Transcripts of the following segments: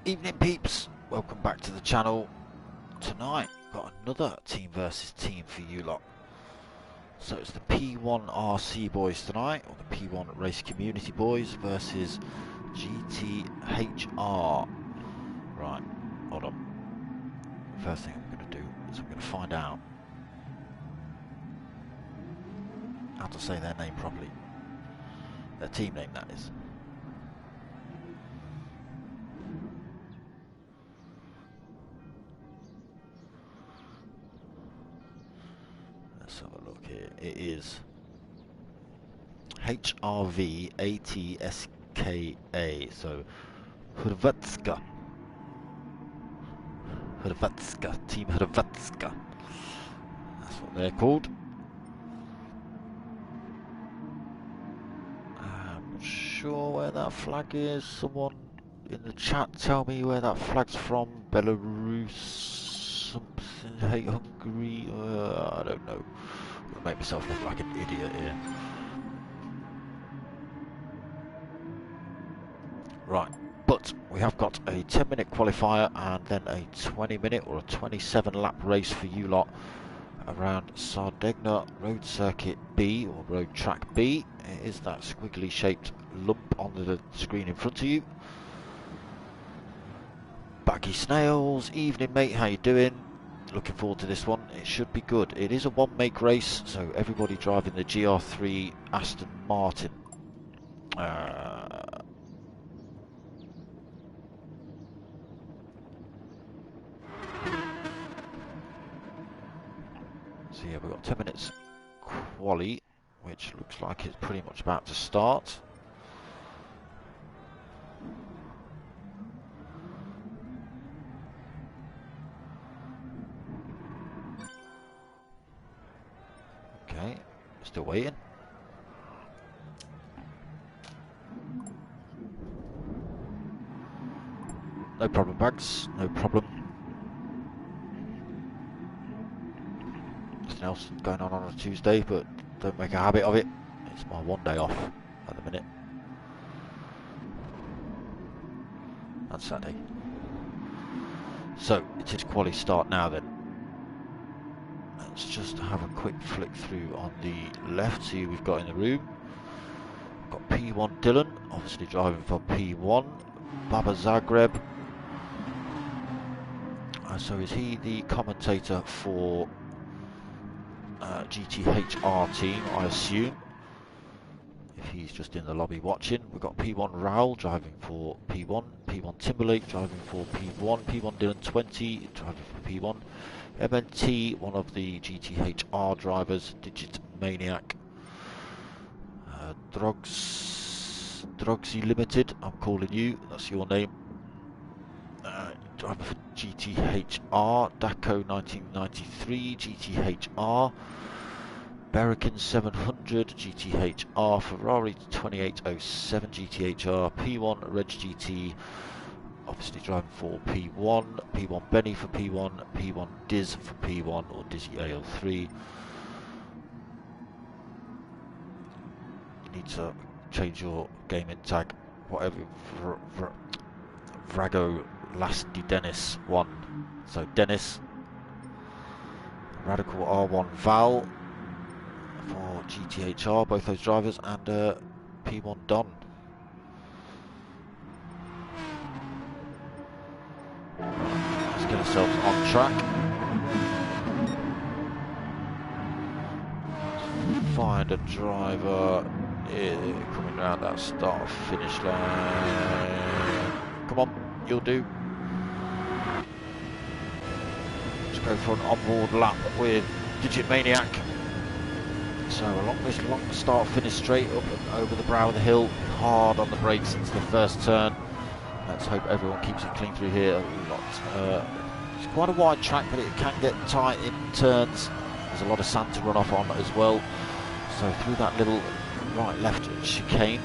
Evening peeps, welcome back to the channel. Tonight got another team versus team for you lot. So it's the P1RC boys tonight, or the P1 Race Community boys versus GTHR. Right, hold on. First thing I'm going to do is I'm going to find out how to say their name properly. Their team name, that is. Let's have a look here. It is HRVATSKA, so Hrvatska. Team Hrvatska. That's what they're called. I'm not sure where that flag is. Someone in the chat tell me where that flag's from. Belarus, something, hey, Hungary, I don't know. I'm gonna make myself look like an idiot here. Right, but we have got a 10-minute qualifier and then a 20-minute or a 27-lap race for you lot around Sardegna Road Circuit B, or Road Track B. It is that squiggly shaped lump on the screen in front of you. Baggy Snails, evening mate, how you doing? Looking forward to this one. It should be good. It is a one-make race, so everybody driving the GR3 Aston Martin. So yeah, we've got 10 minutes quali, which looks like it's pretty much about to start. Okay, still waiting. No problem, Bags, no problem. Nothing else going on a Tuesday, but don't make a habit of it. It's my one day off at the minute. And Saturday. So, it is quali start now then. Let's just have a quick flick through on the left, see who we've got in the room. We've got P1 Dylan, obviously driving for P1. Baba Zagreb. So is he the commentator for GTHR team, I assume, if he's just in the lobby watching. We've got P1 Raul driving for P1, P1 Timberlake driving for P1, P1 Dylan 20 driving for P1, MNT, one of the GTHR drivers, Digit Maniac, Drogsy Limited, I'm calling you, that's your name, driver for GTHR, Daco 1993, GTHR, Berrican 700, GTHR, Ferrari 2807, GTHR, P1 Reg GT, obviously driving for P1, P1 Benny for P1, P1 Diz for P1, or Dizzy AL3. You need to change your gaming tag, whatever, Vrago Lasty Dennis 1. So Dennis, Radical R1 Val for GTHR, both those drivers, and P1 Don. Let's get ourselves on track. Find a driver coming around that start finish line. Come on, you'll do. Let's go for an onboard lap with Digit Maniac. So along this long start finish, straight up and over the brow of the hill, hard on the brakes into the first turn. Let's hope everyone keeps it clean through here. It's quite a wide track, but it can get tight in turns. There's a lot of sand to run off on as well. So through that little right left chicane,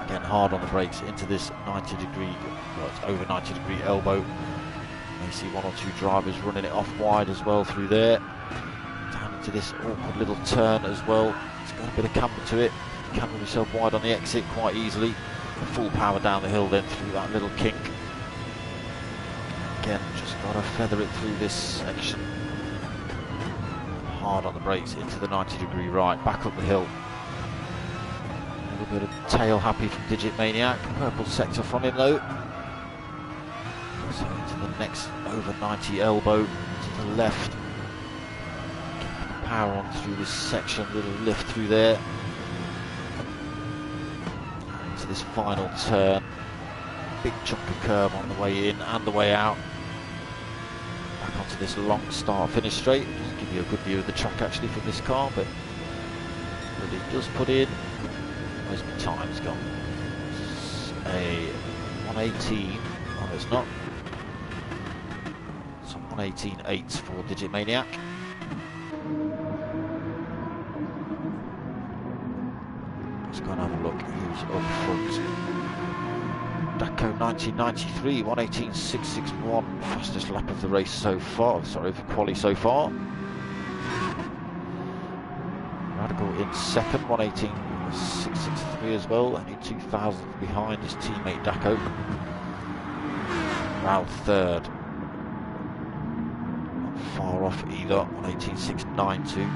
again hard on the brakes into this 90 degree, well, it's over 90 degree elbow. You see one or two drivers running it off wide as well through there. Down into this awkward little turn as well. It's got a bit of camber to it. Camber yourself wide on the exit quite easily. Full power down the hill then through that little kink. Again, just got to feather it through this section. Hard on the brakes into the 90-degree right, back up the hill. A little bit of tail happy from Digit Maniac. Purple sector from him though. So into the next over 90 elbow to the left. Power on through this section, little lift through there. Into this final turn. Big chunk of curb on the way in and the way out. Back onto this long start finish straight. Just give you a good view of the track actually from this car, but it does put in. Where's my time's gone? It's a 118. Oh, it's not. It's a 118.8 for Digit Maniac. Let's go and have a look who's up front. Daco 1993, 118.661, fastest lap of the race so far, sorry, for quali so far. Radical in second, 118.663 as well, only 2 thousandths behind his teammate Daco. Rao third, not far off either, 118.692.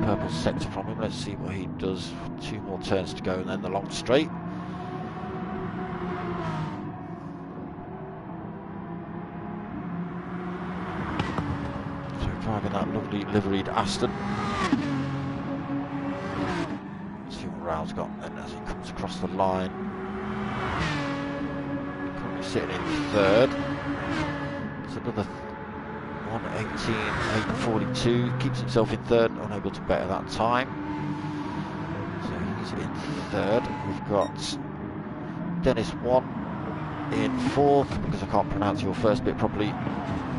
Purple sector from him. Let's see what he does. 2 more turns to go and then the long straight. So driving that lovely liveried Aston. Let's see what Rao's got then as he comes across the line. Currently sitting in third. It's another 118.842, keeps himself in third, unable to better that time. So he's in third. We've got Dennis 1 in fourth, because I can't pronounce your first bit properly.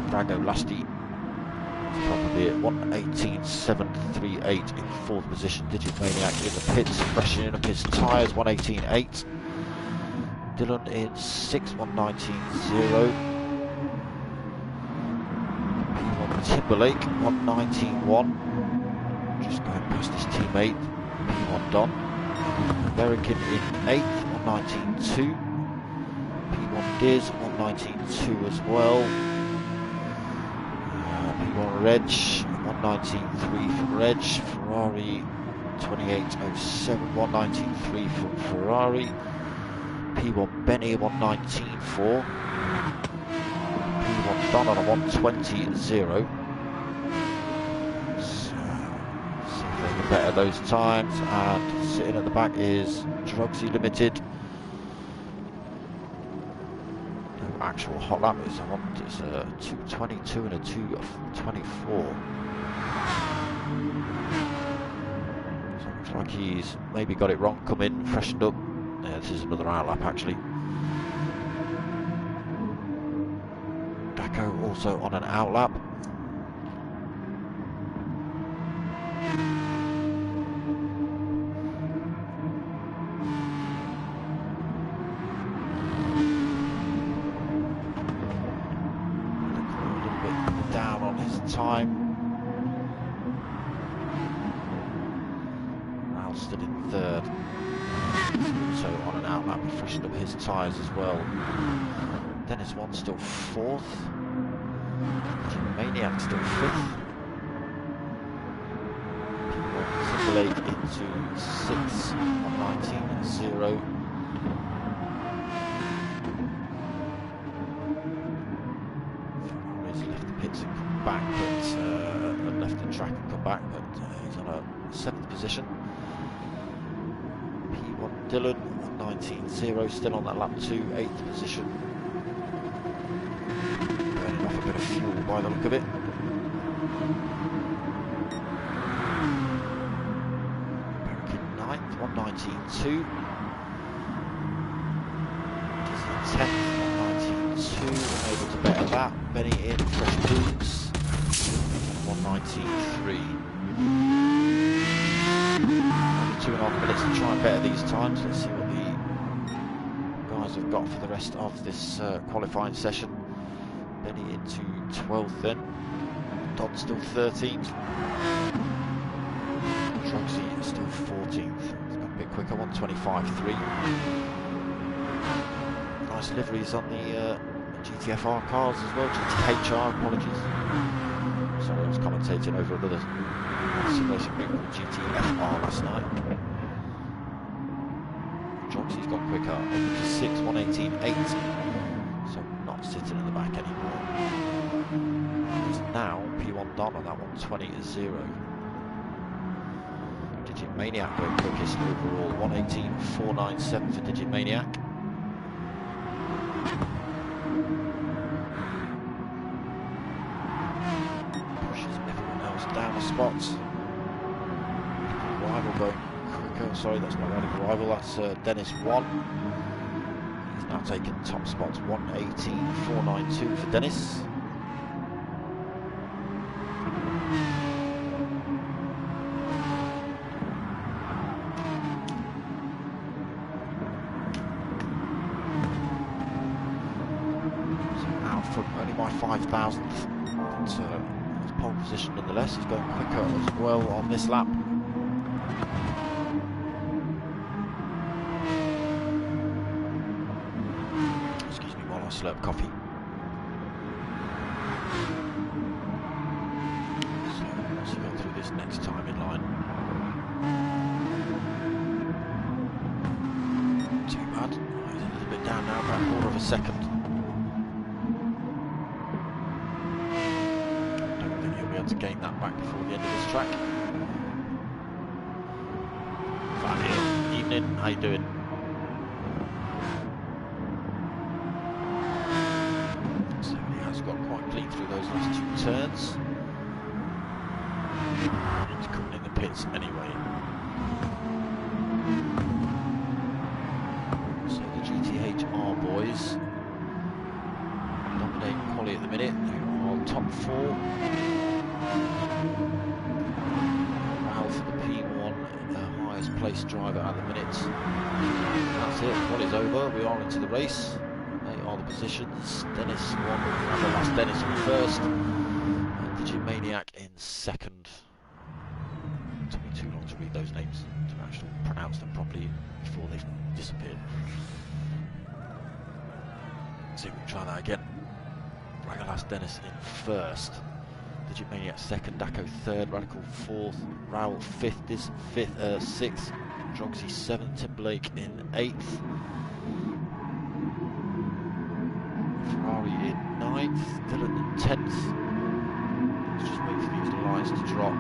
Drago Lasti, probably at 118.738 in fourth position. Digit Maniac in the pits, freshening up his tyres, 118.8. Dylan in 6th, 119.0. Timberlake, 119.1, just going past his teammate, P1 Don. American in 8th, 119.2. P1 Diz, 119.2 as well. P1 Reg, 119.3 from Reg. Ferrari, 28.07, 119.3 from Ferrari. P1 Benny, 119.4. Done on a 120.0. So, see if they can better those times. And sitting at the back is Drugsy Limited. No actual hot lap. It's a 2:22 and a 2:24. So looks like he's maybe got it wrong. Come in, freshened up. Yeah, this is another out lap actually. Also on an out lap. A little bit down on his time. Ralston in third. Also on an out lap, he freshened up his tyres as well. Dennis 1 still fourth. Maniac still 5th. Timberlake into 6th, 119.0. Ferrari's left the pits and come back, but left the track and come back, but he's on a 7th position. P1 Dylan, 119.0, still on that lap 2, 8th position. Off a bit of fuel by the look of it. American 9th, 119.2. Disney 10th, 119.2. Unable to better that. Benny in, fresh boots. 119.3. Only 2.5 minutes to try and better these times. Let's see what the guys have got for the rest of this qualifying session. Benny into 12th then. Dodd still 13th. Drugsy still 14th. It's got a bit quicker, 125.3. nice liveries on the GTFR cars as well. GTHR, apologies. Sorry, I was commentating over another simulation group called GTFR last night. Joxy's got quicker, up to 6, 118.8, so not sitting at the back anymore. He's now P1 Don on that one, 20-0. Digit Maniac going quickest overall, 118.497 for Digit Maniac. Pushes everyone else down a spot. Rival going quicker, sorry, that's not Radical Rival, that's Dennis 1. He's now taken top spots, 118.492 for Dennis. Only by 5,000th, but it's pole position nonetheless. He's going quicker as well on this lap. Excuse me while I slurp coffee. So let's go through this next time in line. Too bad. He's a little bit down now, about a quarter of a second. To gain that back before the end of this track. Fabio, evening, how you doing? So he has got quite clean through those last two turns. He's coming in the pits anyway. So the GTHR boys dominating quali at the minute. They are top 4. Ralph, the P1, the highest placed driver at the minute. That's it, what is over, we are into the race. They are the positions. Dennis 1, and the last Dennis in first. And Digit Maniac in second. It took me too long to read those names, to actually pronounce them properly before they've disappeared. See if we can try that again. Ragalas Dennis in first. Digit Maniac second, Daco third, Radical fourth, Raoul fifth, 6th, Drogsy 7th, Timberlake in 8th, Ferrari in 9th, Dylan in 10th. Let's just wait for these lights to drop.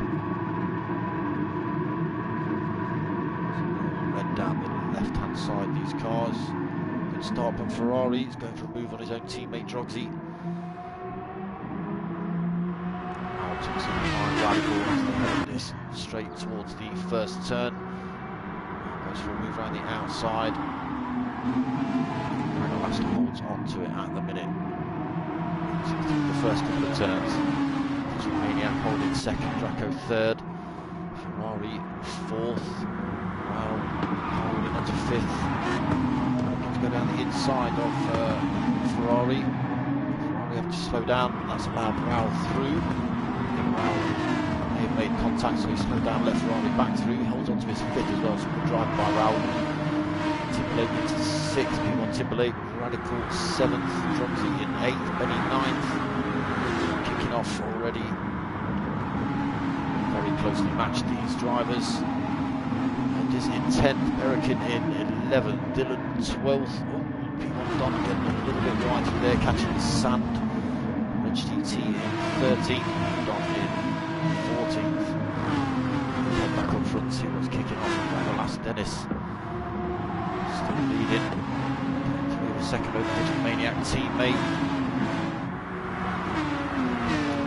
So red down the left hand side, these cars. Good start from Ferrari, he's going for a move on his own teammate Drogsy. Took some time, Radical as they head this straight towards the first turn. Goes for a move around the outside. Ragalas holds on to it at the minute. Through the first couple of turns. Digit Maniac holding second, Draco third. Ferrari fourth. Raoul holding on to fifth. Looking to go down the inside of Ferrari. Ferrari have to slow down, that's allowed Raoul through. They have made contact, so he slowed down, let Ferrari back through, he holds on to his fifth as well, so good drive by Raoul. Timberlake into 6th, P1 Timberlake, Radical 7th, Drogsy in 8th, Benny 9th, kicking off already. Very closely matched these drivers. Diz in 10th, Erikin in 11th, Dylan 12th, P1 Don getting a little bit right through there, catching the sand. GT in 13th, Don in 14th. Back up front, see what's kicking off. Ragalas Dennis still leading. Through the second over Digit Maniac teammate.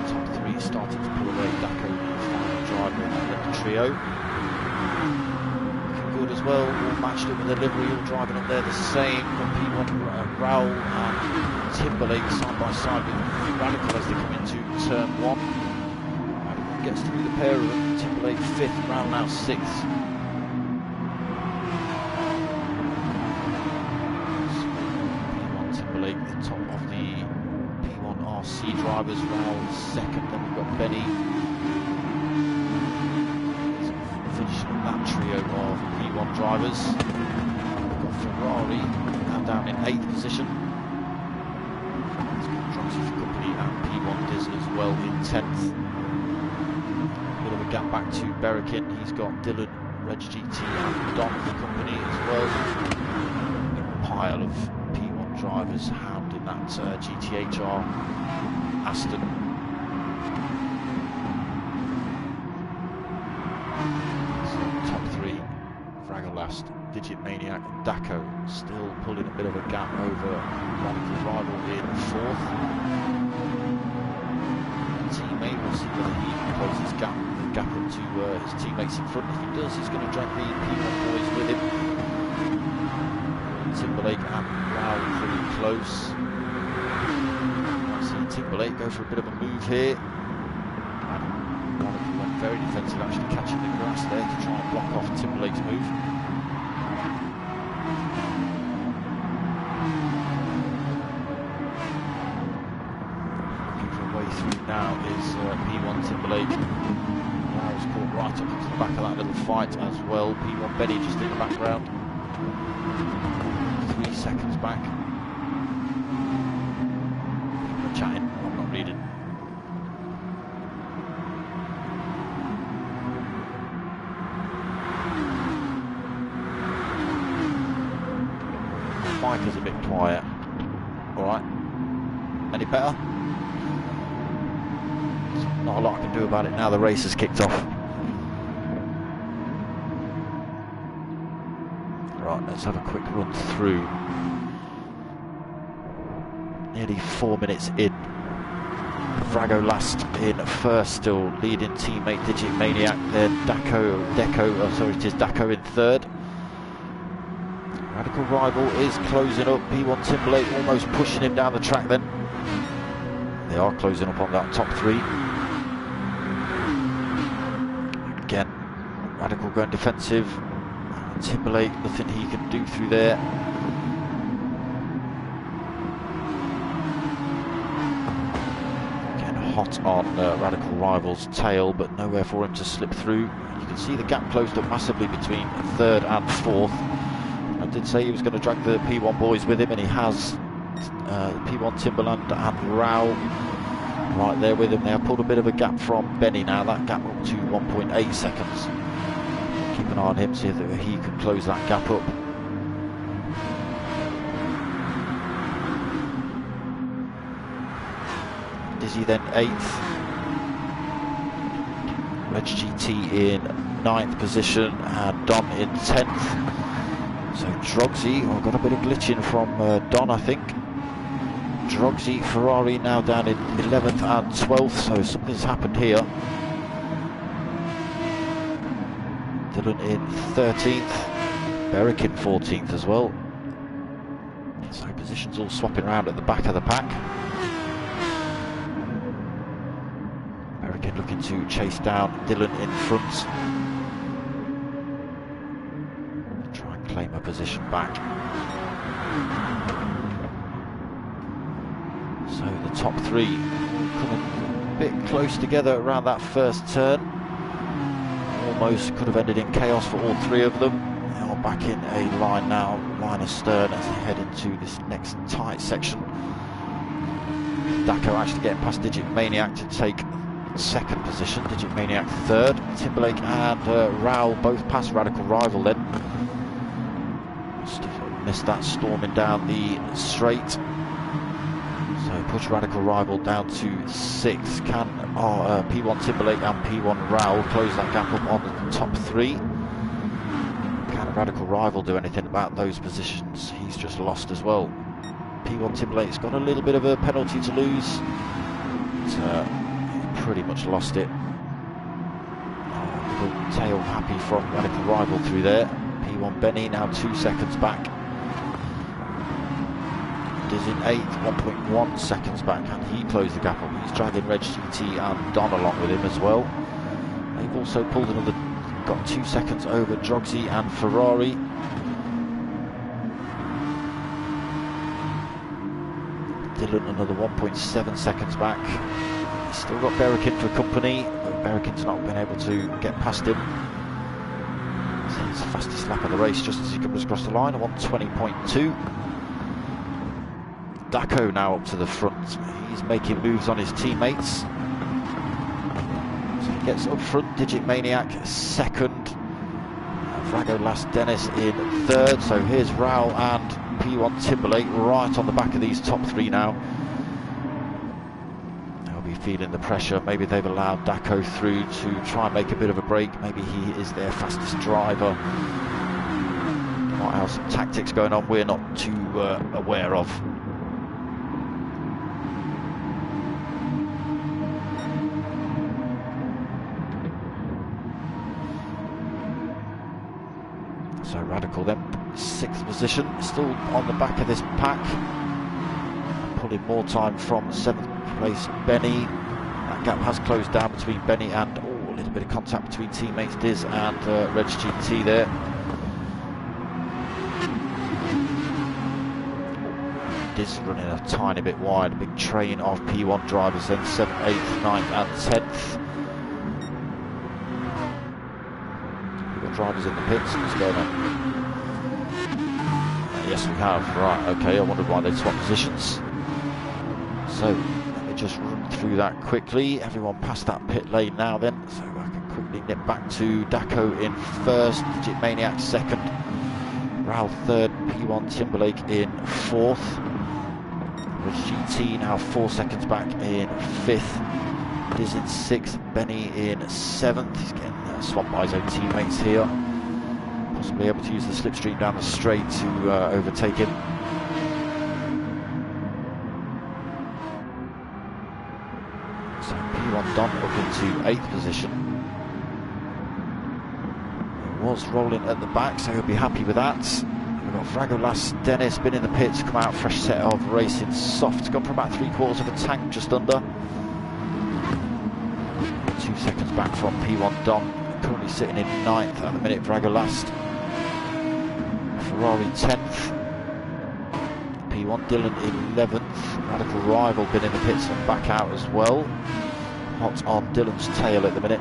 Top 3 starting to pull away. Daco, the final driver in the trio. Looking good as well, all matched up with the livery, all driving up there the same. P1 Raoul and Timberlake side by side with Radical as they come into turn 1. Radical gets through the pair of them. Timberlake 5th, Raoul now 6th. P1 Timberlake, the top of the P1RC drivers. Raoul 2nd, then we've got Benny. Finishing up that trio of P1 drivers. We've got Ferrari and down in 8th position. Droxy for company and P1 Diz as well in 10th. Bit of a gap back to Berrikin. He's got Dylan, Reg GT and Don for company as well. A pile of P1 drivers hounding that GTHR Aston. So top 3, Fraggle last, Digit Maniac and Daco still pulling a bit of a gap over Radical Rival in 4th. Teammate, we'll see whether he can close his gap up to his teammates in front. If he does, he's going to drag the P1 boys with him. Timberlake and Rao pretty close. I see Timberlake go for a bit of a move here. Radical went very defensive, actually catching the grass there to try and block off Timberlake's move. Looking for a way through now is P1 Timberlake. Rao's caught right up into the back of that little fight as well. P1 Benny just in the background. 3 seconds back. People are chatting, I'm not reading. Mike is a bit quiet. Alright. Any better? Not a lot I can do about it now the race has kicked off. Right, let's have a quick run through. Nearly 4 minutes in. Frago last in first, still leading teammate Digit Maniac. Then it is Daco in 3rd. Radical Rival is closing up. P1 Timberlake almost pushing him down the track then. They are closing up on that top 3. Again, Radical going defensive. Timberlake, nothing he can do through there. Again, hot on Radical Rival's tail, but nowhere for him to slip through. You can see the gap closed up massively between 3rd and 4th. I did say he was going to drag the P1 boys with him, and he has. P1 Timberland and Rao right there with him. They have pulled a bit of a gap from Benny now, that gap up to 1.8 seconds. Keep an eye on him, see if he can close that gap up. Dizzy then 8th. Reg GT in 9th position and Don in 10th. So Drogsy, got a bit of glitching from Don, I think. Drogsy, Ferrari now down in 11th and 12th, so something's happened here. Dylan in 13th, Berrick in 14th as well. So positions all swapping around at the back of the pack. Berrick looking to chase down Dylan in front. Try and claim a position back. So the top 3 coming a bit close together around that first turn. Almost could have ended in chaos for all 3 of them. They are back in a line now, line astern, as they head into this next tight section. Daco actually getting past Digit Maniac to take 2nd position. Digit Maniac 3rd. Timberlake and Rao both past Radical Rival then. Must have missed that storming down the straight. So push Radical Rival down to 6th. Can P1 Timberlake and P1 Rao close that gap up on the top 3? Can Radical Rival do anything about those positions? He's just lost as well. P1 Timberlake's got a little bit of a penalty to lose. But, he's pretty much lost it. Little tail happy from Radical Rival through there. P1 Benny now 2 seconds back. Is in 8th, 1.1 seconds back, and he closed the gap up. He's dragging Reg GT and Don along with him as well. They've also pulled another, got 2 seconds over Drogsy and Ferrari. Dylan another 1.7 seconds back. He's still got Berrikin for company, but Berrikin's not been able to get past him. So it's the fastest lap of the race just as he comes across the line, 1:20.2. Daco now up to the front. He's making moves on his teammates. So he gets up front, Digit Maniac second. Vrago Last Dennis in third. So here's Raoul and P1 Timberlake right on the back of these top three now. They'll be feeling the pressure. Maybe they've allowed Daco through to try and make a bit of a break. Maybe he is their fastest driver. Might have some tactics going on we're not too aware of. So Radical then, 6th position, still on the back of this pack. Pulling more time from 7th place Benny. That gap has closed down between Benny and, a little bit of contact between teammates Diz and Reg GT there. Diz running a tiny bit wide, a big train of P1 drivers then, 7th, 8th, 9th and 10th. Drivers in the pits. What's going on? Yes, we have. Right, okay, I wondered why they'd swap positions. So, let me just run through that quickly. Everyone past that pit lane now then, so I can quickly nip back to Daco in first, Digit Maniac second, Raoul third, P1 Timberlake in fourth, Reg GT now 4 seconds back in fifth, Diz in sixth, Benny in seventh. He's getting swamped by his own teammates here. Possibly able to use the slipstream down the straight to overtake him. So P1 Don up into 8th position. He was rolling at the back, so he'll be happy with that. We've got Vrago Last Dennis, been in the pits, come out, fresh set of racing soft. Gone for about 3/4 of a tank, just under. 2 seconds back from P1 Don. Currently sitting in 9th at the minute, Vrago Last. Ferrari 10th. P1 Dylan 11th. Radical Rival been in the pits and back out as well. Hot on Dylan's tail at the minute.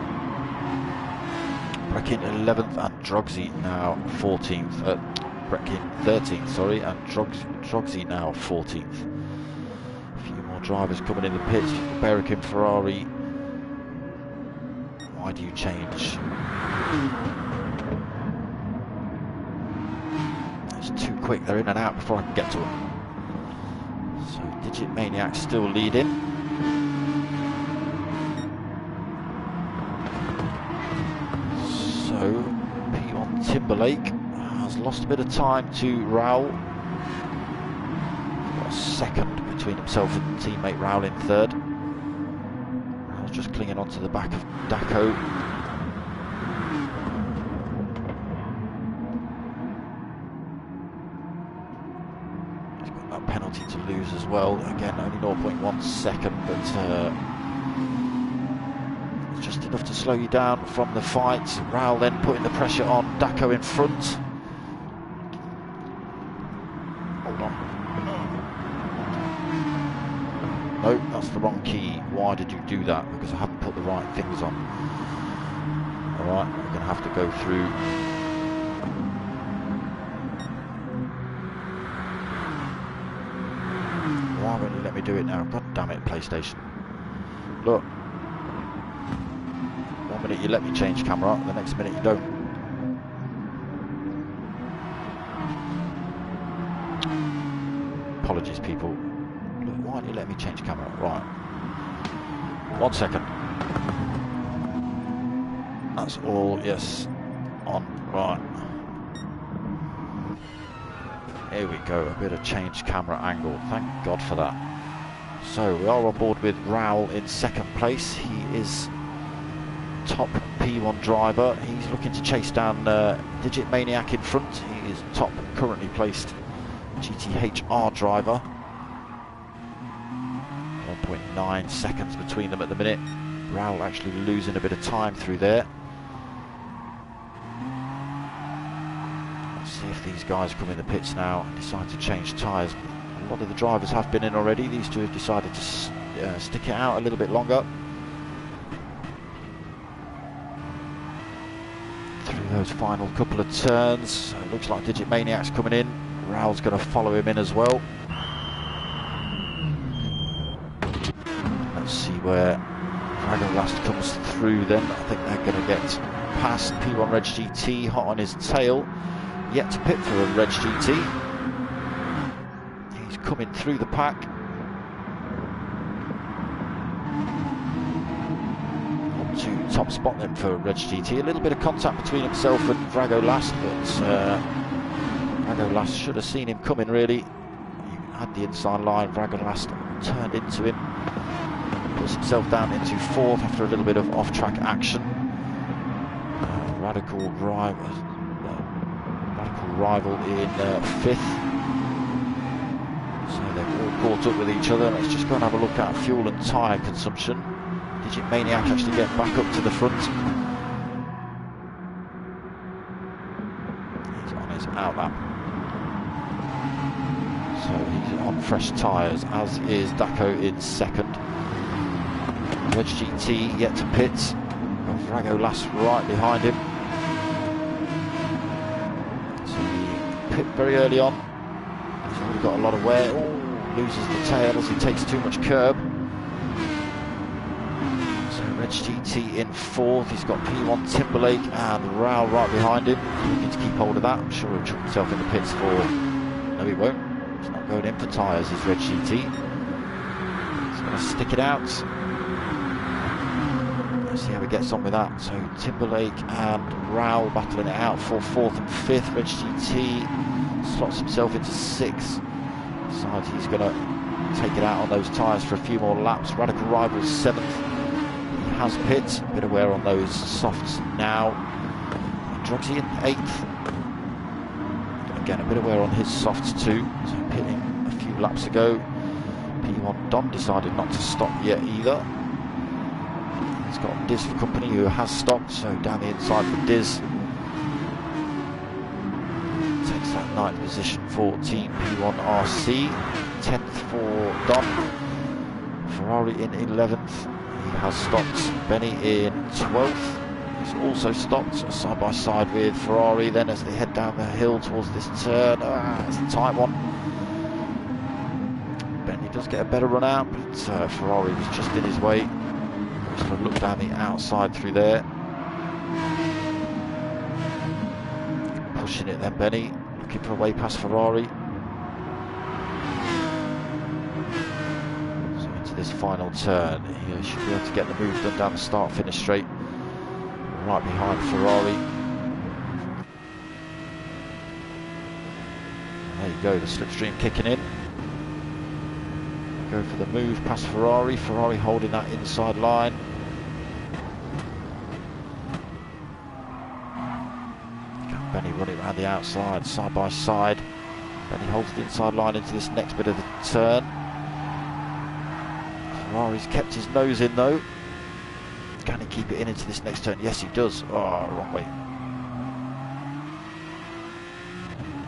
Breckin 11th and Drogsy now 14th. Breckin 13th, sorry, and Drogsy now 14th. A few more drivers coming in the pits. Berikin Ferrari. Why do you change? It's too quick, they're in and out before I can get to them. So Digit Maniac still leading. So P1 Timberlake has lost a bit of time to Raoul. Got a second between himself and teammate Raoul in third. Just clinging onto the back of Daco. He's got that penalty to lose as well. Again, only 0.1 second, but it's just enough to slow you down from the fight. Raoul then putting the pressure on Daco in front. Hold on. No, that's the wrong key. Why did you do that? Because I haven't put the right things on. Alright, we're going to have to go through. Why won't you let me do it now? God damn it, PlayStation. Look. 1 minute you let me change camera, the next minute you don't. Apologies, people. Why don't you let me change camera? Right. 1 second. That's all, yes. On, right. Here we go, a bit of changed camera angle. Thank God for that. So we are on board with Raoul in second place. He is top P1 driver. He's looking to chase down Digit Maniac in front. He is top currently placed GTHR driver. 1.9 seconds between them at the minute. Raoul actually losing a bit of time through there. Let's see if these guys come in the pits now and decide to change tyres. A lot of the drivers have been in already. These two have decided to stick it out a little bit longer. Through those final couple of turns, so it looks like Digit Maniac's coming in. Raoul's going to follow him in as well. see where Drago Last comes through then. I think they're going to get past P1 GT, hot on his tail. Yet to pit for a Reg GT. He's coming through the pack. On to top spot then for Reg GT. A little bit of contact between himself and Drago Last, but Drago Last should have seen him coming really. He had the inside line. Drago Last turned into him. Puts himself down into fourth after a little bit of off-track action. Radical rival in fifth. So they're all caught up with each other. Let's just go and have a look at fuel and tyre consumption. Digit Maniac actually get back up to the front. He's on his out lap. So he's on fresh tyres, as is Daco in second. Reg GT yet to pit. Drago Last right behind him. So he pit very early on. He's already got a lot of wear. Ooh, loses the tail as he takes too much curb. So Reg GT in fourth. He's got P1 Timberlake and Raoul right behind him. Looking to keep hold of that. I'm sure he'll chuck himself in the pits for... No, he won't. He's not going in for tyres, is Reg GT. He's going to stick it out. Let's see how he gets on with that. So Timberlake and Raoul battling it out for fourth and fifth. Reg GT slots himself into sixth. Decides he's going to take it out on those tyres for a few more laps. Radical Rival's seventh. He has pit. A bit of wear on those softs now. Drugsy in eighth. Again, a bit of wear on his softs too. So pitting a few laps ago. P1 Don decided not to stop yet either. He's got Diz for company, who has stopped, so down the inside for Diz. Takes that ninth position for Team P1RC. 10th for Don. Ferrari in 11th. He has stopped. Benny in 12th. He's also stopped side by side with Ferrari. Then as they head down the hill towards this turn, it's a tight one. Benny does get a better run out, but Ferrari was just in his way. Sort of look down the outside through there. Pushing it then, Benny. Looking for a way past Ferrari. So into this final turn. He should be able to get the move done down the start-finish straight. Right behind Ferrari. There you go, the slipstream kicking in. Go for the move past Ferrari. Ferrari holding that inside line. Benny running around the outside, side by side. Benny holds the inside line into this next bit of the turn. Ferrari's kept his nose in though. Can he keep it in into this next turn? Yes, he does. Oh, wrong way.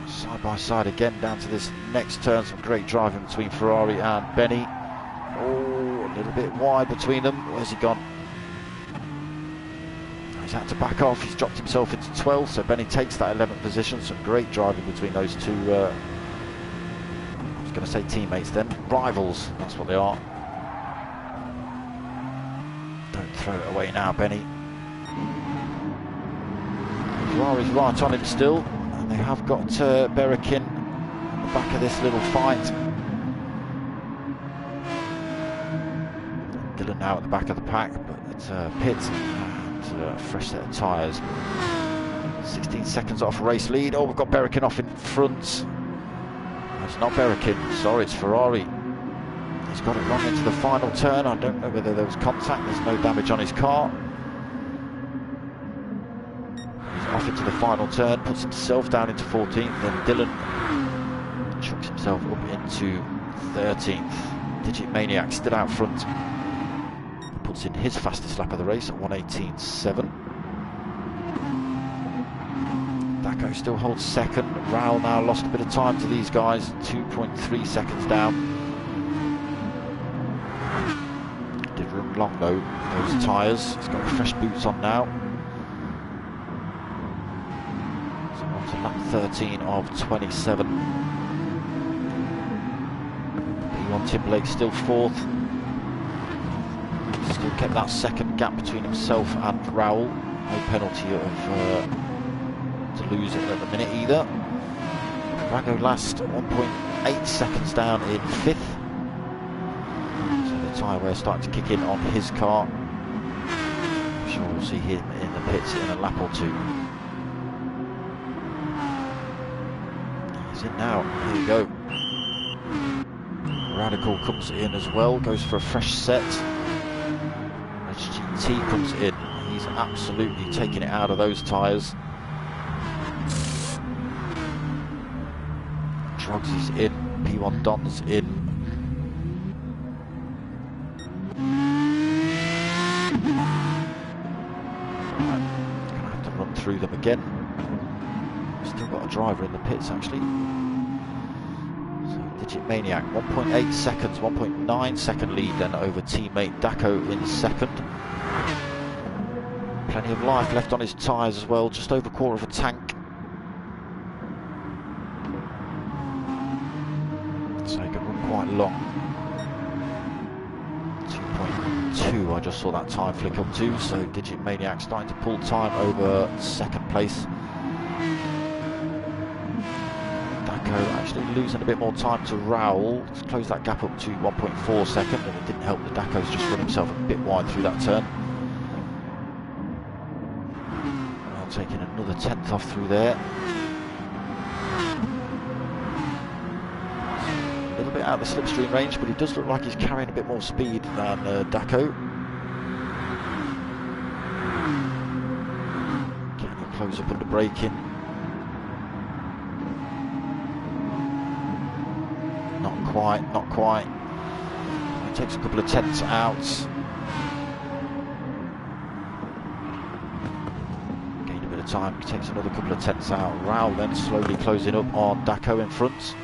Side by side again down to this next turn. Some great driving between Ferrari and Benny. Oh, a little bit wide between them. Where's he gone? He's had to back off. He's dropped himself into 12th, so Benny takes that 11th position. Some great driving between those two. I was going to say teammates then. Rivals, that's what they are. Don't throw it away now, Benny. Ferrari's right on him still. They have got Berrikin on the back of this little fight. Dylan now at the back of the pack, but it's pit and a fresh set of tyres. 16 seconds off race lead. Oh, we've got Berrikin off in front. It's not Berrikin, sorry, it's Ferrari. He's got it wrong into the final turn. I don't know whether there was contact. There's no damage on his car. Off into the final turn, puts himself down into 14th, then Dylan chucks himself up into 13th. Digit Maniac still out front, puts in his fastest lap of the race at 1:18.7. Daco still holds second. Raoul now lost a bit of time to these guys, 2.3 seconds down. Did run long though, those tyres. He's got fresh boots on now. Lap 13 of 27. P1 Timberlake still fourth. Still kept that second gap between himself and Raul. No penalty to lose it at the minute either. Brago last 1.8 seconds down in 5th. So the tyre wear starting to kick in on his car. I'm sure we'll see him in the pits in a lap or two. He's in now. Here we go. Radical comes in as well, goes for a fresh set. GT comes in. He's absolutely taking it out of those tyres. Drugs is in. P1 Don's in. Right. Gonna have to run through them again. Still got a driver in the pits actually. Digit Maniac, 1.8 seconds, 1.9 second lead then over teammate Daco in second. Plenty of life left on his tyres as well, just over a quarter of a tank. So he can run quite long. 2.2 I just saw that time flick up to, so Digit Maniac starting to pull time over second place. Actually losing a bit more time to Raul to close that gap up to 1.4 second, and it didn't help that Daco's just run himself a bit wide through that turn. Well, taking another 10th off through there. A little bit out of the slipstream range, but he does look like he's carrying a bit more speed than Daco. Can he close up under braking? Not quite. He takes a couple of tenths out. Gain a bit of time, he takes another couple of tenths out. Raul then slowly closing up on Daco in front. So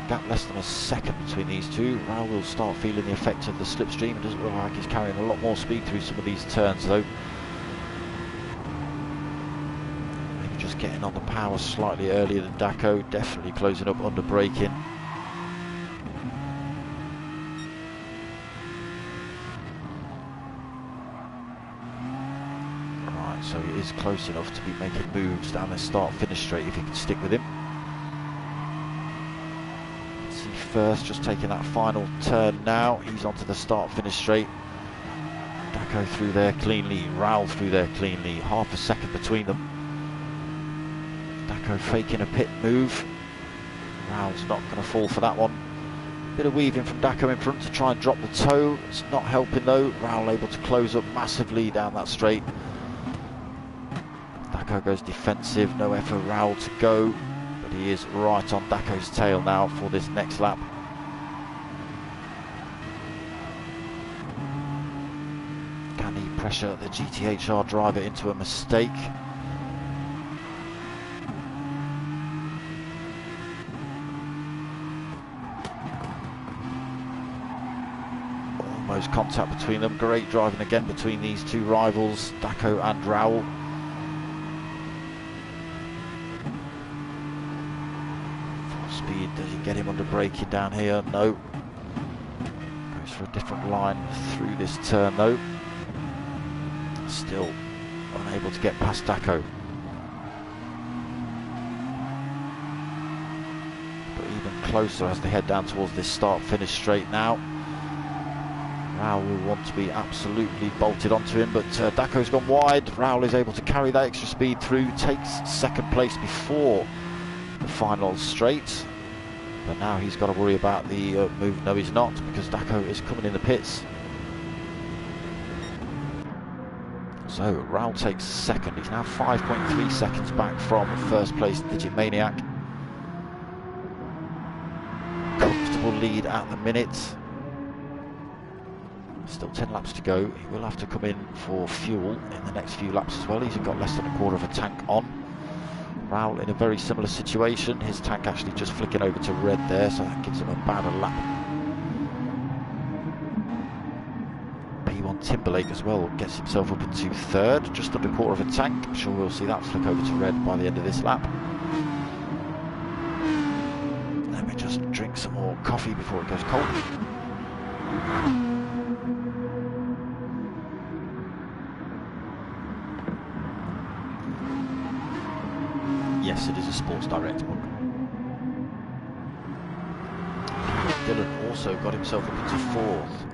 gap less than a second between these two. Raul will start feeling the effect of the slipstream. It doesn't look like he's carrying a lot more speed through some of these turns though. Getting on the power slightly earlier than Daco, definitely closing up under braking. Right, so he is close enough to be making moves down the start-finish straight if he can stick with him. See first, just taking that final turn now. He's onto the start-finish straight. Daco through there cleanly, Raul through there cleanly, half a second between them. Daco faking a pit move. Raul's not going to fall for that one. Bit of weaving from Daco in front to try and drop the toe. It's not helping though. Raul able to close up massively down that straight. Daco goes defensive, nowhere for Raul to go, but he is right on Daco's tail now for this next lap. Can he pressure the GTHR driver into a mistake? Almost contact between them. Great driving again between these two rivals, Daco and Raul. Full speed, does he get him under braking down here? No. Goes for a different line through this turn though. Still unable to get past Daco. But even closer as they head down towards this start-finish straight now. Raul will want to be absolutely bolted onto him, but Daco's gone wide. Raul is able to carry that extra speed through, takes second place before the final straight. But now he's got to worry about the move. No, he's not, because Daco is coming in the pits. So Raul takes second. He's now 5.3 seconds back from first place Digit Maniac. Comfortable lead at the minute. Still 10 laps to go. He will have to come in for fuel in the next few laps as well. He's got less than a quarter of a tank on. Raul in a very similar situation. His tank actually just flicking over to red there, so that gives him about a lap. P1 Timberlake as well gets himself up into third, just under a quarter of a tank. I'm sure we'll see that flick over to red by the end of this lap. just drink some more coffee before it goes cold. Yes, it is a Sports Direct mug. Dylan also got himself up into 4th.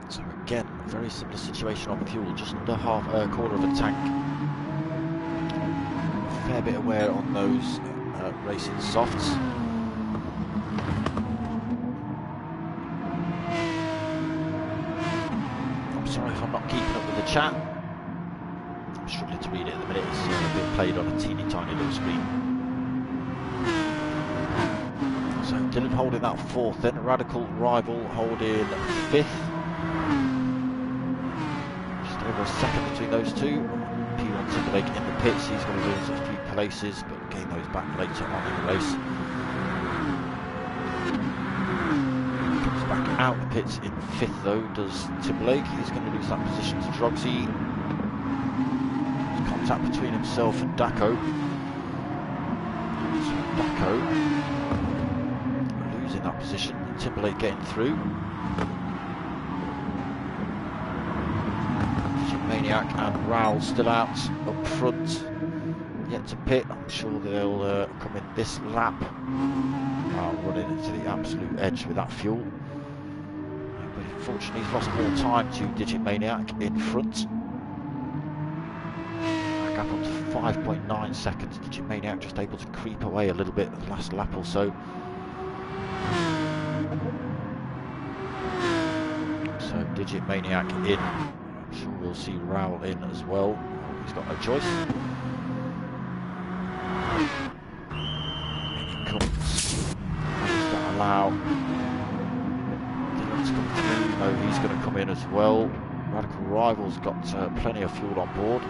So again, a very similar situation on fuel, just under a quarter of a tank. A fair bit of wear on those racing softs. I'm sorry if I'm not keeping up with the chat. I'm struggling to read it at the minute, it's being played on a teeny tiny little screen. So Dylan holding that 4th, then Radical Rival holding 5th. Just over a second between those two. P1 Timberlake in the pits, he's going to lose a few places, but gain those back later on in the race. Comes back out the pits in 5th though, does Timberlake. He's going to lose that position to Drogsy. There's contact between himself and Daco. So Daco losing that position, Timberlake getting through. Maniac and Raoul still out up front, yet to pit. I'm sure they'll come in this lap. Raoul running into the absolute edge with that fuel, but unfortunately he's lost more time to Digit Maniac in front. Back up onto 5.9 seconds. Digit Maniac just able to creep away a little bit the last lap or so. So Digit Maniac in. I'm sure we'll see Raoul in as well. He's got no choice. In he comes. Does that allow Dylan to come through? No, he's going to come in as well. Radical Rival's got plenty of fuel on board.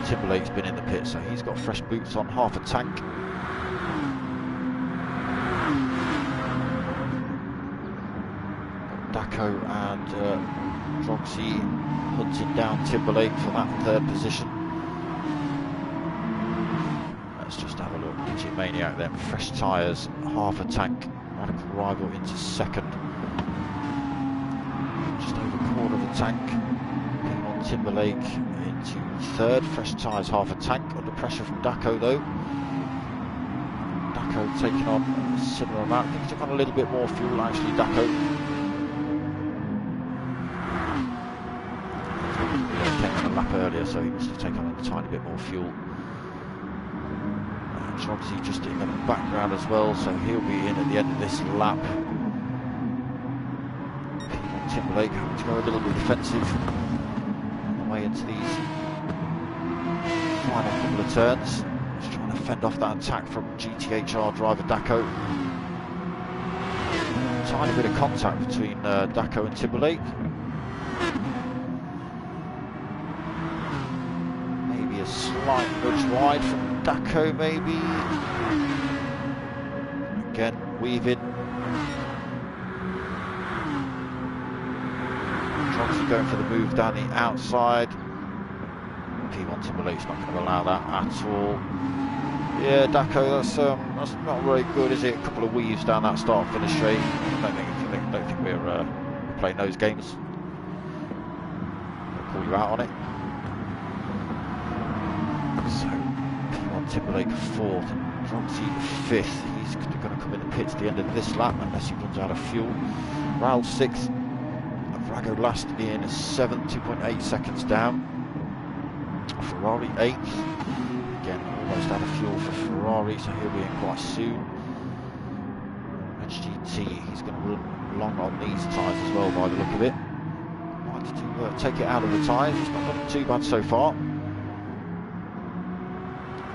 Timberlake's been in the pit, so he's got fresh boots on, half a tank. Daco and Drogsy hunting down Timberlake for that 3rd position. Let's just have a look. Digit Maniac then, fresh tyres, half a tank. Radical Rival into 2nd. Just over a quarter of a tank. P1 Timberlake into 3rd. Fresh tyres, half a tank. Under pressure from Daco though. Daco taking on a similar amount. I think he took on a little bit more fuel actually, Daco. Earlier, so he must have taken on a tiny bit more fuel. Drogsy just in the background as well, so he'll be in at the end of this lap. P1 Timberlake having to go a little bit defensive on the way into these final couple of turns. Just trying to fend off that attack from GTHR driver Daco. Tiny bit of contact between Daco and Timberlake. Slight nudge wide from Daco maybe. Again, weaving. Drogsy going for the move down the outside. P1 Timberlake's not going to allow that at all. Yeah, Daco, that's not very good, is it? A couple of weaves down that start finish straight. I don't think we're playing those games. I'll call you out on it. So, P1 Timberlake 4th, Drogsy 5th. He's going to come in the pits at the end of this lap unless he runs out of fuel. Raoul 6th, Vrago last in 7th, 2.8 seconds down. Ferrari 8th, again almost out of fuel for Ferrari, so he'll be in quite soon. GT, he's going to run long on these tyres as well by the look of it. Might have to take it out of the tyres, it's not looking too bad so far.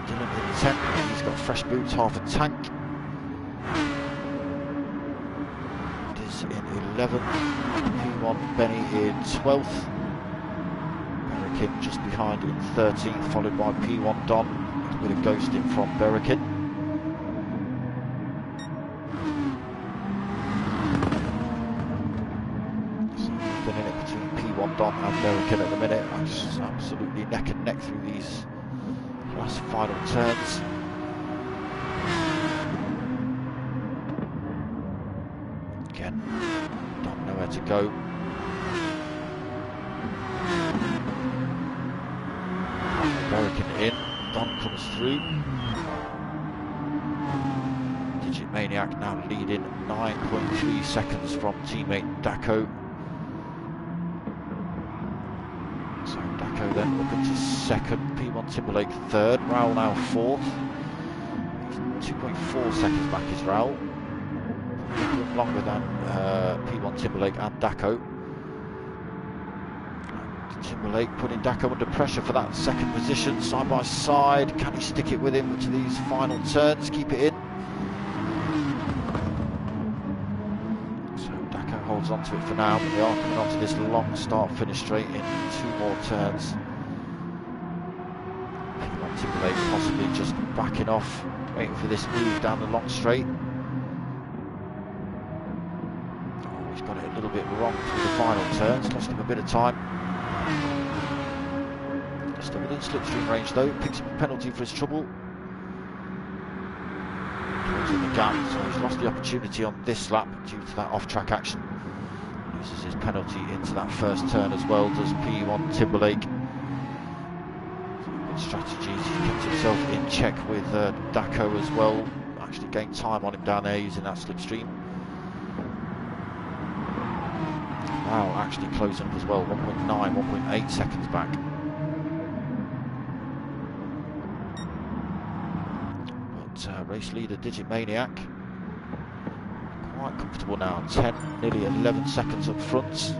Dylan in 10th, he's got fresh boots, half a tank. It is in 11th, P1 Benny in 12th. Berrikin just behind in 13th, followed by P1 Don, a bit of ghosting from Berrikin. So been in it between P1 Don and American at the minute. I'm just absolutely neck and neck through these last final turns. Again, don't know where to go. American in, Don comes through. Digit Maniac now leading 9.3 seconds from teammate Daco. So Daco then up into second, P1 Timberlake third, Raoul now fourth. He's 2.4 seconds back is Raoul. Longer than P1 Timberlake and Daco. Timberlake putting Daco under pressure for that second position, side by side. Can he stick it with him to these final turns, keep it in? So Daco holds on to it for now, but they are coming onto this long start-finish straight in 2 more turns. P1 Timberlake possibly just backing off, waiting for this move down the long straight. Oh, he's got it a little bit wrong through the final turns, lost him a bit of time. Still within slipstream range though, picks up a penalty for his trouble. Closing the gap, so he's lost the opportunity on this lap due to that off-track action. Loses his penalty into that first turn as well, does P1 Timberlake. Good strategy, he kept himself in check with Daco as well. Actually gained time on him down there using that slipstream. Wow, actually closing up as well, 1.9, 1.8 seconds back. But race leader Digit Maniac, quite comfortable now, 10, nearly 11 seconds up front.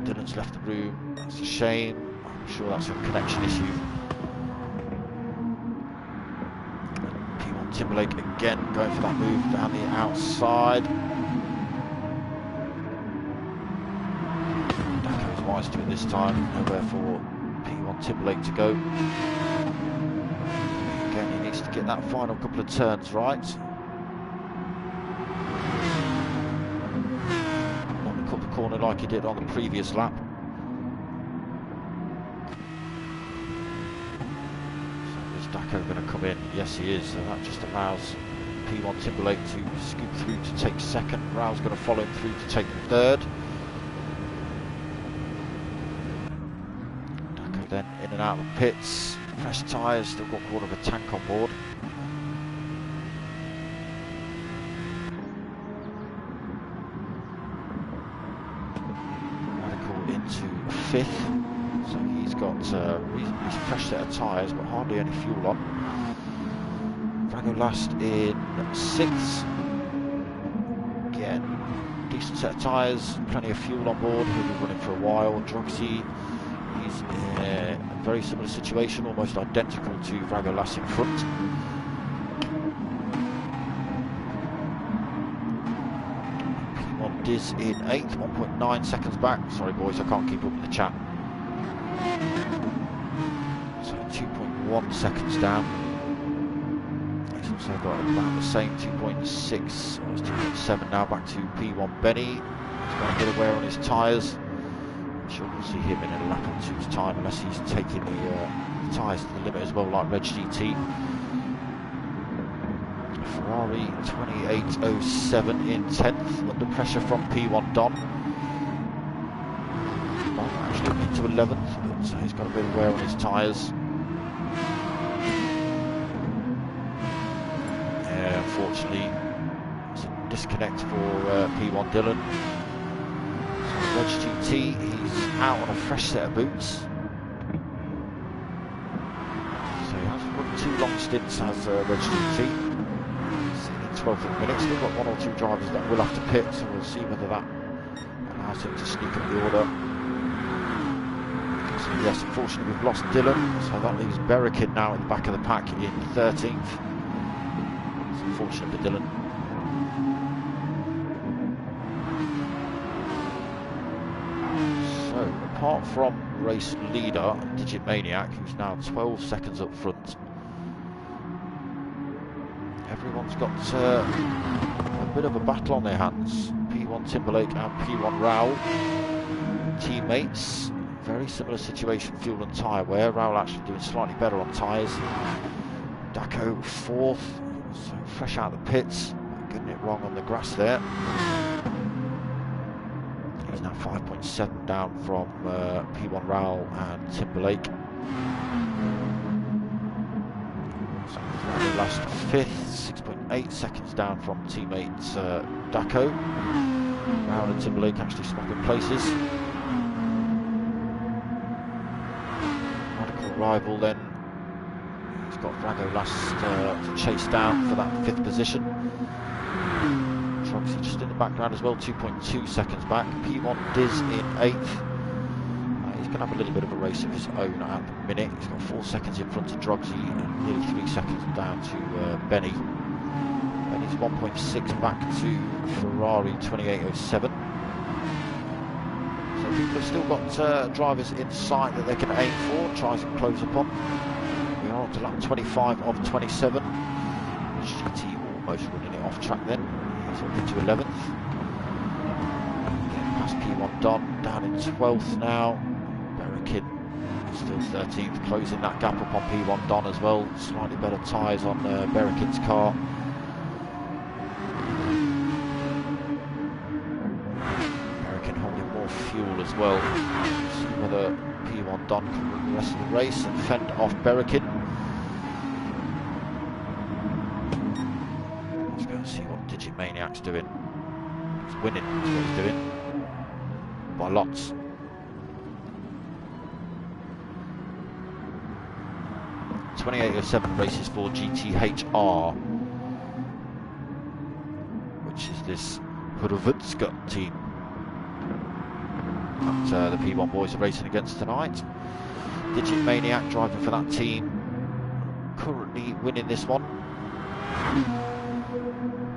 Dylan's left the room, that's a shame, I'm sure that's a connection issue. P1 Timberlake again going for that move down the outside. Wise to it this time, nowhere for P1 Timberlake to go. Again, he needs to get that final couple of turns right. Not to cut the corner like he did on the previous lap. So is Daco going to come in? Yes, he is. So that just allows P1 Timberlake to scoop through to take second. Raoul's going to follow him through to take third. Then in and out of the pits, fresh tyres, still got quarter of a tank on board. Radical into fifth, so he's got a reasonably fresh set of tyres but hardly any fuel on. Rago last in sixth, again decent set of tyres, plenty of fuel on board, he'll be running for a while. Droxy, he's in a very similar situation, almost identical to Vragolas in front. P1 Diz in 8th, 1.9 seconds back. Sorry boys, I can't keep up with the chat. So 2.1 seconds down. He's also got about the same 2.6, almost 2.7 now, back to P1 Benny. He's got a bit of wear on his tyres. I'm sure we'll see him in a lap or two's time, unless he's taking the tyres to the limit as well, like Reg GT. Ferrari 28.07 in 10th, under pressure from P1 Don. Don actually into 11th, but he's got a bit of wear on his tyres. Yeah, unfortunately, it's a disconnect for P1 Dylan. Reg GT, he's out on a fresh set of boots. So he hasn't run 2 long stints as Reg GT. He's in 12th minute, still got 1 or 2 drivers that will have to pit, so we'll see whether that allows him to sneak up the order. So yes, unfortunately we've lost Dylan, so that leaves Berrikin now at the back of the pack in 13th. It's unfortunate for Dylan. Apart from race leader Digit Maniac, who's now 12 seconds up front, everyone's got a bit of a battle on their hands. P1 Timberlake and P1 Raoul, teammates. very similar situation, fuel and tyre wear. Raoul actually doing slightly better on tyres. Daco 4th, so fresh out of the pits, getting it wrong on the grass there. He's now 5.7 down from P1 Raoul and Timberlake. So last 5th, 6.8 seconds down from teammate Daco. Raoul and Timberlake actually swapping places. Radical rival then. He's got Vrago last to chase down for that 5th position. Trogsy just in the background as well, 2.2 seconds back. P1 Diz in 8th. He's going to have a little bit of a race of his own at the minute. He's got 4 seconds in front of Drogsy and nearly 3 seconds down to Benny. Benny's 1.6 back to Ferrari 2807. So people have still got drivers in sight that they can aim for, try to close upon. We are on to lap 25 of 27. GT almost running it off track then. He's up into 11th. Getting past P1 Don, down in 12th now. Berrikin still 13th, closing that gap up on P1 Don as well. Slightly better tyres on Berrikin's car. Berrikin holding more fuel as well. See whether P1 Don can win the rest of the race and fend off Berrikin. Let's go and see what Digit Maniac's doing. He's winning, that's what he's doing. By lots. .2807 races for GTHR, which is this Hrvatska team that the P1 boys are racing against tonight. Digit Maniac driving for that team, currently winning this one.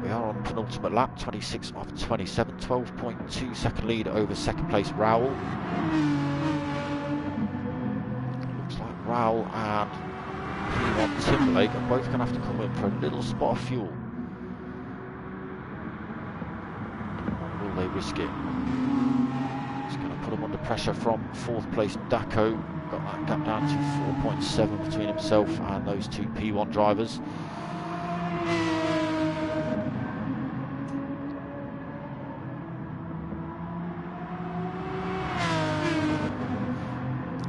We are on penultimate lap, 26 of 27, 12.2 second lead over second place Raoul. Looks like Raoul and P1 Timberlake are both going to have to come in for a little spot of fuel. Will they risk it? It's going to put them under pressure from 4th place Daco. Got that gap down to 4.7 between himself and those two P1 drivers.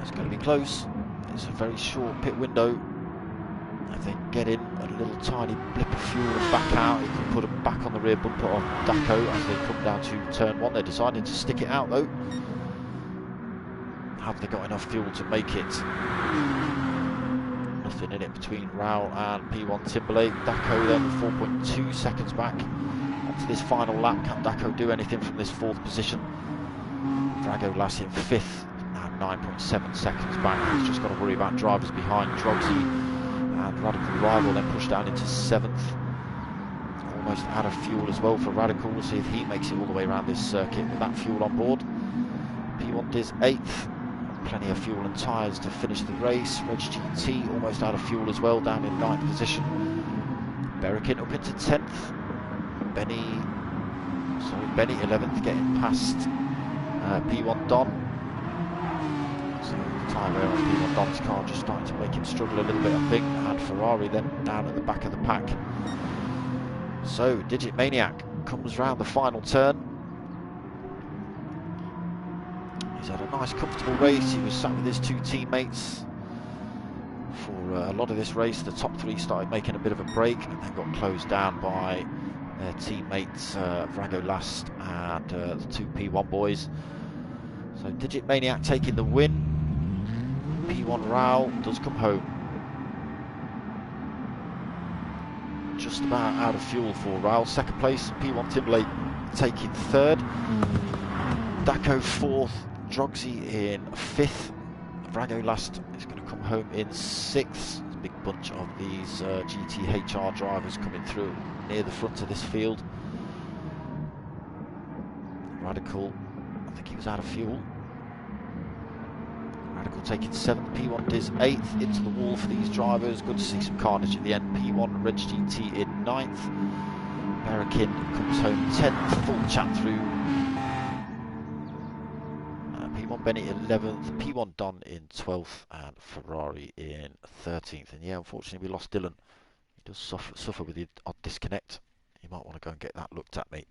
It's going to be close. It's a very short pit window. If they get in a little tiny blip of fuel and back out, you can put them back on the rear bumper of Daco as they come down to turn 1. They're deciding to stick it out though. Have they got enough fuel to make it? Nothing in it between Raoul and P1 Timberlake. Daco then 4.2 seconds back onto this final lap. Can Daco do anything from this 4th position? Vrago last in 5th, now 9.7 seconds back. He's just got to worry about drivers behind. Drogsy and Radical Rival then pushed down into 7th. Almost out of fuel as well for Radical. We'll see if he makes it all the way around this circuit with that fuel on board. P1 Diz 8th. Plenty of fuel and tyres to finish the race. Reg GT almost out of fuel as well, down in 9th position. Berrikin up into 10th. Benny 11th, getting past P1 Don. So the tyre wear on P1 Don's car just starting to make him struggle a little bit, I think. And Ferrari then down at the back of the pack. So Digit Maniac comes round the final turn. He's had a nice comfortable race. He was sat with his 2 teammates for a lot of this race. The top 3 started making a bit of a break and then got closed down by their teammates Vrago last and the 2 P1 boys. So Digit Maniac taking the win. P1 Raoul does come home. Just about out of fuel for Raoul. 2nd place, P1 Timberlake taking 3rd. Daco 4th. Drogsy in 5th. Vrago last is going to come home in 6th. There's a big bunch of these GTHR drivers coming through near the front of this field. Radical, I think he was out of fuel. Radical taking 7th, P1 Diz 8th, into the wall for these drivers. Good to see some carnage at the end. P1 Reg GT in 9th. Berrikin comes home 10th, full chat through. P1 Bennett 11th, P1 Don in 12th, and Ferrari in 13th. And yeah, unfortunately, we lost Dylan. He does suffer with the odd disconnect. You might want to go and get that looked at, mate.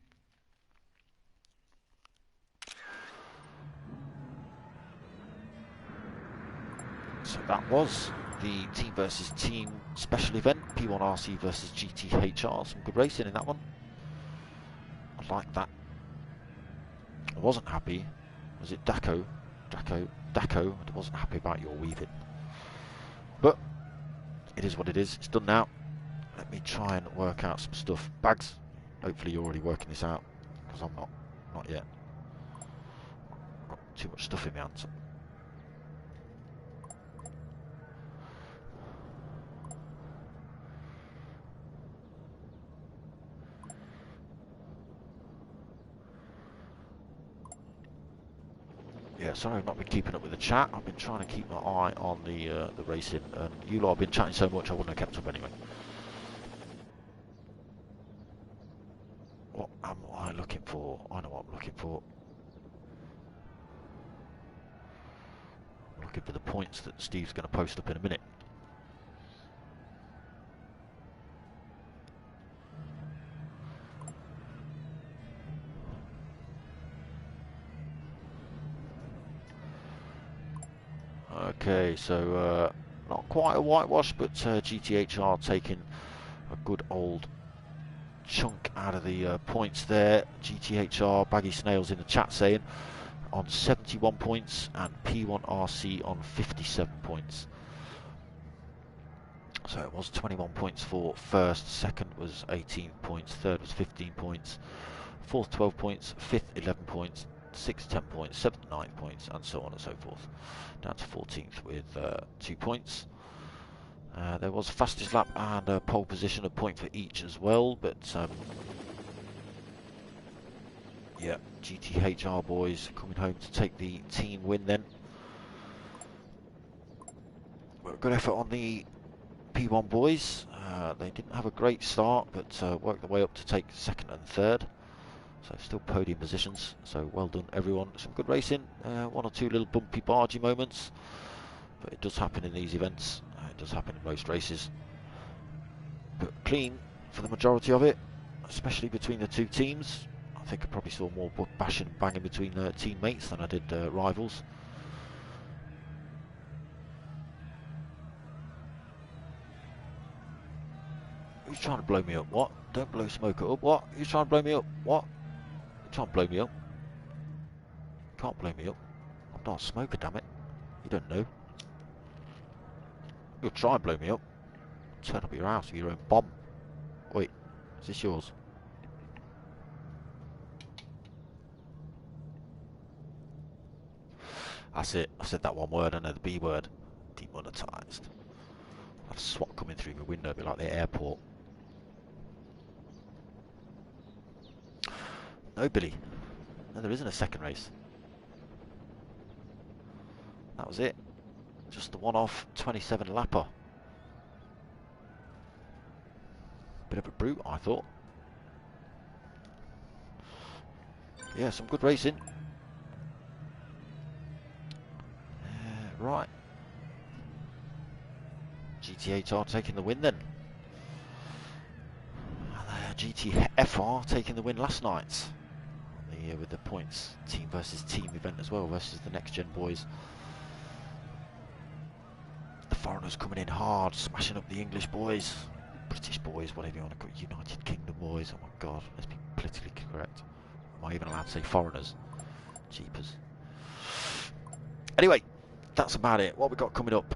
So that was the team versus team special event, P1RC versus GTHR. Some good racing in that one. I like that. I wasn't happy. Was it Daco? I wasn't happy about your weaving. But it is what it is. It's done now. Let me try and work out some stuff. Bags, hopefully you're already working this out, because I'm not yet. I've got too much stuff in my hands. Yeah, sorry I've not been keeping up with the chat. I've been trying to keep my eye on the racing, and you lot have been chatting so much I wouldn't have kept up anyway. What am I looking for? I know what I'm looking for. I'm looking for the points that Steve's going to post up in a minute. Okay, so not quite a whitewash, but GTHR taking a good old chunk out of the points there. GTHR, Baggy Snails in the chat saying, on 71 points, and P1RC on 57 points. So it was 21 points for first, second was 18 points, third was 15 points, fourth 12 points, fifth 11 points, 6th 10 points, 7th 9 points, and so on and so forth. Down to 14th with 2 points. There was fastest lap and a pole position, a point for each as well, but yeah, GTHR boys coming home to take the team win then. Well, good effort on the P1 boys. They didn't have a great start, but worked their way up to take second and third. So still podium positions, so well done everyone. Some good racing, one or two little bumpy bargy moments, but it does happen in these events, it does happen in most races. But clean for the majority of it, especially between the two teams. I think I probably saw more bashing and banging between teammates than I did rivals. Who's trying to blow me up? What? Don't blow Smoker up. What? Who's trying to blow me up? What? You're trying to blow me up. Can't blow me up. I'm not a smoker, damn it. You don't know. You'll try and blow me up. Turn up your house with your own bomb. Wait, is this yours? That's it. I said that one word, I know the B word. Demonetised. I have SWAT coming through my window, a bit like the airport. No, Billy. No, there isn't a second race. That was it. Just the one-off 27 lapper. Bit of a brute, I thought. Yeah, some good racing. Right. GTHR taking the win then. And GTFR taking the win last night. With the points team versus team event as well, versus the next gen boys. The foreigners coming in hard, smashing up the English boys, British boys, whatever you want to call it, United Kingdom boys. Oh my god, let's be politically correct. Am I even allowed to say foreigners? Jeepers. Anyway, that's about it. What we got coming up?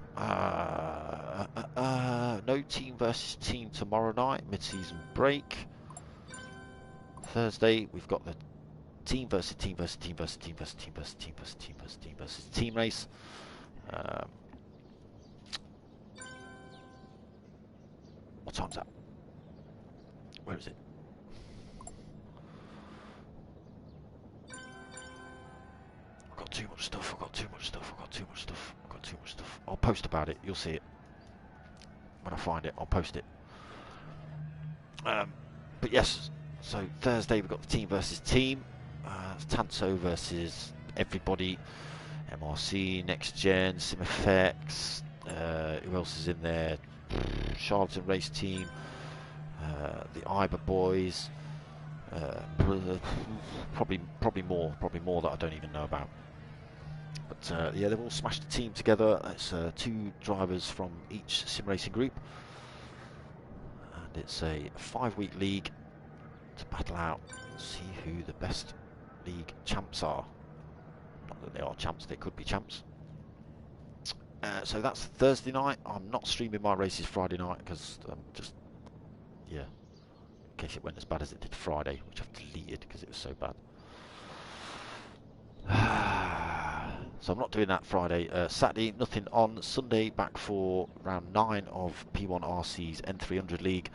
No team versus team tomorrow night, mid-season break. Thursday we've got the team versus team versus team versus team versus team versus team versus team versus team versus team race. What time's that? Where is it? I've got too much stuff, I've got too much stuff, I've got too much stuff, I've got too much stuff. I'll post about it, you'll see it. When I find it, I'll post it. But yes, so Thursday we've got the team versus team. Tanto versus everybody. MRC, Next Gen, Sim Effects, who else is in there? Charlton Race Team, the Iber Boys, probably more that I don't even know about. But yeah, they've all smashed a team together. It's 2 drivers from each sim racing group, and it's a 5-week league to battle out, see who the best league champs are. Not that they are champs, they could be champs. So that's Thursday night. I'm not streaming my races Friday night because yeah, in case it went as bad as it did Friday, which I've deleted because it was so bad. So I'm not doing that Friday. Saturday, nothing on. Sunday, back for round 9 of P1RC's N300 League.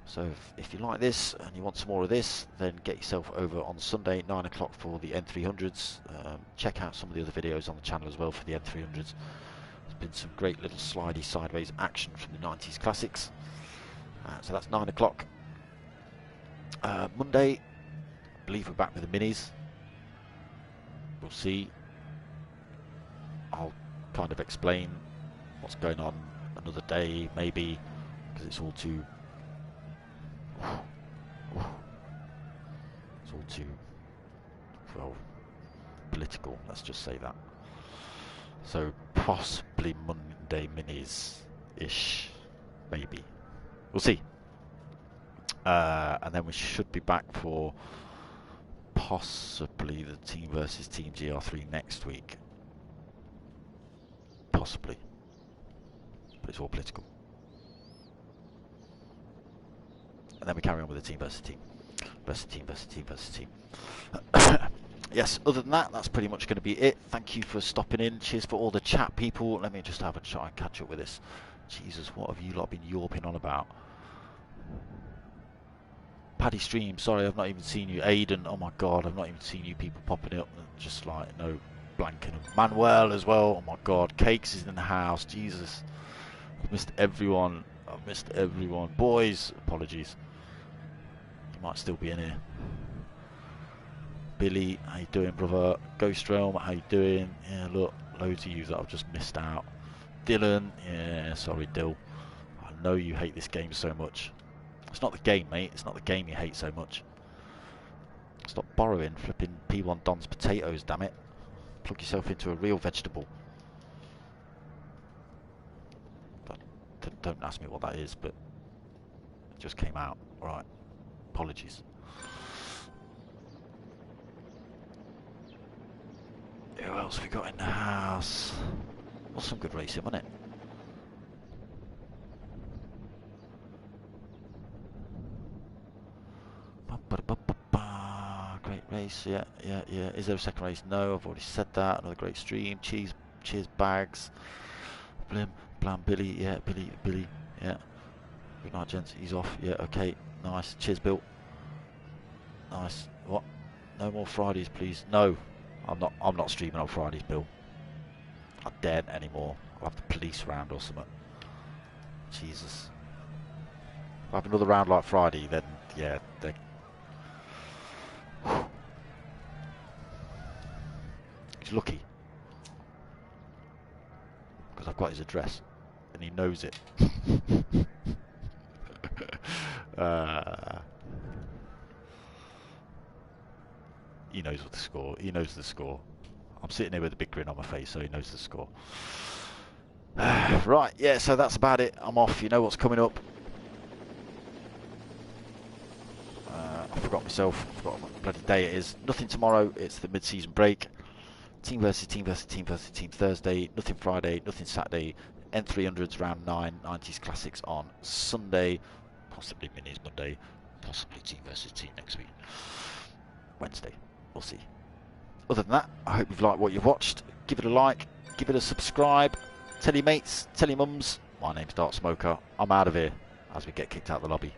So if you like this and you want some more of this, then get yourself over on Sunday, 9 o'clock for the N300s. Check out some of the other videos on the channel as well for the N300s. There's been some great little slidey sideways action from the 90s classics. So that's 9 o'clock. Monday, I believe we're back with the minis. We'll see. I'll kind of explain what's going on another day, maybe, because it's all too well political, let's just say that. So possibly Monday minis ish, maybe, we'll see. And then we should be back for possibly the team versus team GR3 next week, possibly, but it's all political. And then we carry on with the team versus team, versus team versus team versus team. Yes, other than that, that's pretty much going to be it. Thank you for stopping in. Cheers for all the chat, people. Let me just have a try and catch up with this. Jesus, what have you lot been yawping on about? Paddy Stream, sorry, I've not even seen you. Aiden, oh my god, I've not even seen you people popping up. Just like, no blanking. Manuel as well, oh my god. Cakes is in the house, Jesus. I've missed everyone. I've missed everyone. Boys, apologies. You might still be in here. Billy, how you doing, brother? Ghost Realm, how you doing? Yeah, look, loads of you that I've just missed out. Dylan, yeah, sorry, Dill. I know you hate this game so much. It's not the game, mate. It's not the game you hate so much. Stop borrowing flipping P1 Don's potatoes, damn it. Plug yourself into a real vegetable. But don't ask me what that is, but it just came out. Alright, apologies. Who else we got in the house? Well, some good racing, wasn't it? Great race, yeah. Is there a second race? No, I've already said that. Another great stream. Cheers, bags. Blim, blam, Billy, yeah, Billy, yeah. Good night, gents. He's off, yeah, okay. Nice. Cheers, Bill. Nice. What? No more Fridays, please. No, I'm not streaming on Fridays, Bill. I daren't anymore. I'll have the police round or something. Jesus. If I have another round like Friday, then yeah, he's lucky because I've got his address and he knows it. He knows what the score. He knows the score. I'm sitting here with a big grin on my face, so he knows the score. Right, yeah, so that's about it. I'm off. You know what's coming up. I forgot myself. I forgot what bloody day it is. Nothing tomorrow. It's the mid-season break. Team versus team versus team versus team Thursday. Nothing Friday. Nothing Saturday. N300s round 9. 90s classics on Sunday. Possibly minis Monday. Possibly team versus team next week. Wednesday. We'll see. Other than that, I hope you've liked what you've watched. Give it a like. Give it a subscribe. Tell your mates. Tell your mums. My name's Darksmoka. I'm out of here as we get kicked out of the lobby.